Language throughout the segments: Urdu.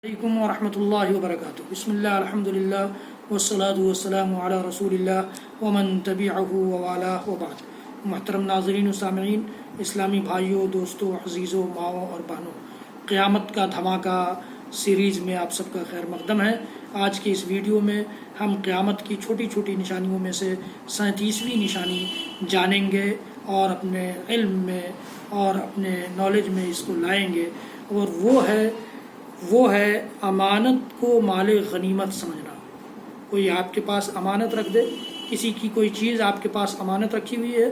علیکم ورحمۃ اللہ وبرکاتہ۔ بسم اللہ الحمدللہ والصلاۃ والسلام علی رسول اللہ ومن تبعہ ووالاه وبعد۔ محترم ناظرین و سامعین، اسلامی بھائیوں، دوستوں، عزیزوں، ماؤں اور بہنوں، قیامت کا دھماکہ سیریز میں آپ سب کا خیر مقدم ہے۔ آج کی اس ویڈیو میں ہم قیامت کی چھوٹی چھوٹی نشانیوں میں سے 37ویں نشانی جانیں گے اور اپنے علم میں اور اپنے نالج میں اس کو لائیں گے، اور وہ ہے امانت کو مال غنیمت سمجھنا۔ کوئی آپ کے پاس امانت رکھ دے، کسی کی کوئی چیز آپ کے پاس امانت رکھی ہوئی ہے،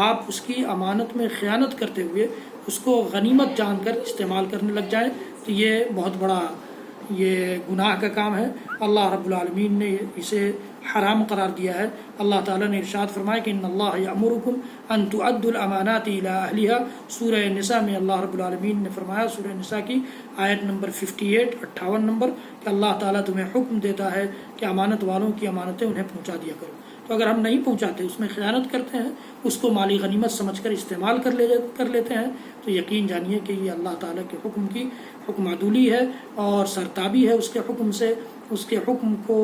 آپ اس کی امانت میں خیانت کرتے ہوئے اس کو غنیمت جان کر استعمال کرنے لگ جائیں تو یہ بہت بڑا گناہ کا کام ہے۔ اللہ رب العالمین نے اسے حرام قرار دیا ہے۔ اللہ تعالیٰ نے ارشاد فرمایا کہ ان اللہ یأمرکم ان تؤدوا الامانات الی اہلہا۔ سورہ نساء میں اللہ رب العالمین نے فرمایا، سورہ نساء کی آیت نمبر 58 نمبر، کہ اللہ تعالیٰ تمہیں حکم دیتا ہے کہ امانت والوں کی امانتیں انہیں پہنچا دیا کرو۔ تو اگر ہم نہیں پہنچاتے، اس میں خیانت کرتے ہیں، اس کو مالی غنیمت سمجھ کر استعمال کر لیتے ہیں، تو یقین جانیے کہ یہ اللہ تعالیٰ کے حکم عدولی ہے اور سرتابی ہے اس کے حکم سے۔ اس کے حکم کو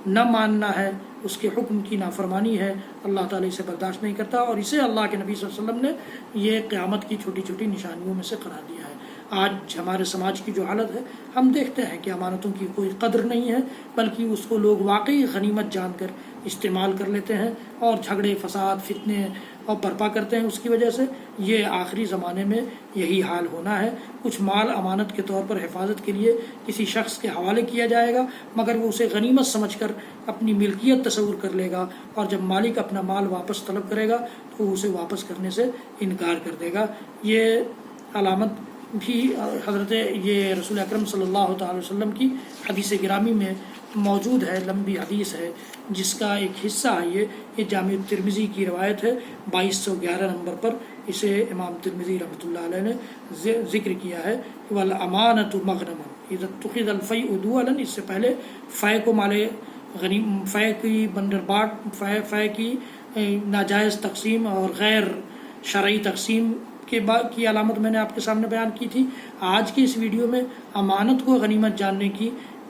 نہ ماننا ہے، اس کے حکم کی نافرمانی ہے۔ اللہ تعالیٰ اسے برداشت نہیں کرتا، اور اسے اللہ کے نبی صلی اللہ علیہ وسلم نے یہ قیامت کی چھوٹی چھوٹی نشانیوں میں سے قرار دیا ہے۔ آج ہمارے سماج کی جو حالت ہے، ہم دیکھتے ہیں کہ امانتوں کی کوئی قدر نہیں ہے، بلکہ اس کو لوگ واقعی غنیمت جان کر استعمال کر لیتے ہیں اور جھگڑے، فساد، فتنے اور برپا کرتے ہیں۔ اس کی وجہ سے یہ آخری زمانے میں یہی حال ہونا ہے۔ کچھ مال امانت کے طور پر حفاظت کے لیے کسی شخص کے حوالے کیا جائے گا، مگر وہ اسے غنیمت سمجھ کر اپنی ملکیت تصور کر لے گا، اور جب مالک اپنا مال واپس طلب کرے گا تو وہ اسے واپس کرنے سے انکار کر دے گا۔ یہ علامت بھی حضرت رسول اکرم صلی اللہ تعالی وسلم کی حدیث گرامی میں موجود ہے، لمبی حدیث ہے جس کا ایک حصہ ہے یہ جامع ترمذی کی روایت ہے 2211 نمبر پر۔ اسے امام ترمذی رحمۃ اللہ علیہ نے ذکر کیا ہے، والامانۃ مغنم اذا اتخذ الفیء دولا۔ اس سے پہلے فے کو فے کی بندرباٹ، فے کی ناجائز تقسیم اور غیر شرعی تقسیم کی علامت میں نے آپ کے سامنے بیان کی تھی۔ آج کی اس ویڈیو میں امانت کو غنیمت جاننے کی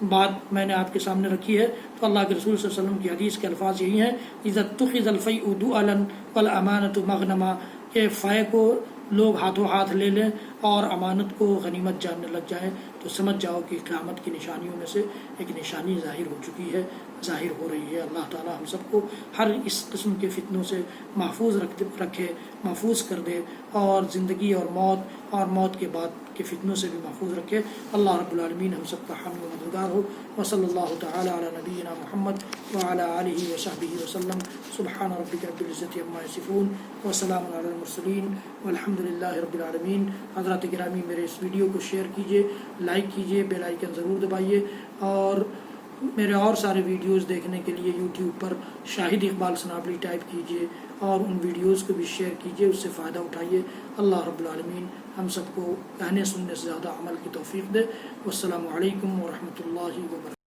بات میں نے آپ کے سامنے رکھی ہے، تو اللہ کے رسول صلی اللہ علیہ وسلم کی حدیث کے الفاظ یہی ہیں، اذا اتخذ الفیء دولا والامانۃ مغنما، کہ فے کو لوگ ہاتھوں ہاتھ لے لیں اور امانت کو غنیمت جاننے لگ جائیں، تو سمجھ جاؤ کہ قیامت کی نشانیوں میں سے ایک نشانی ظاہر ہو چکی ہے، ظاہر ہو رہی ہے۔ اللہ تعالیٰ ہم سب کو ہر اس قسم کے فتنوں سے محفوظ رکھے، محفوظ کر دے، اور زندگی اور موت کے بعد کے فتنوں سے بھی محفوظ رکھے۔ اللہ رب العالمین ہم سب کا حامی و مددگار ہو۔ وصلی اللہ تعالی علی نبینا محمد وعلی آلہ وصحبہ وسلم۔ سبحان ربک رب العزۃ عما یصفون وسلام علی المرسلین والحمد للہ رب العالمین۔ حضرات گرامی، میرے اس ویڈیو کو شیئر کیجیے، لائک کیجیے، بیل آئیکن ضرور دبائیے، اور میرے اور سارے ویڈیوز دیکھنے کے لیے یوٹیوب پر شاہد اقبال سنابلی ٹائپ کیجیے اور ان ویڈیوز کو بھی شیئر کیجیے، اس سے فائدہ اٹھائیے۔ اللہ رب العالمین ہم سب کو کہنے سننے سے زیادہ عمل کی توفیق دے۔ والسلام علیکم ورحمۃ اللہ وبرکاتہ۔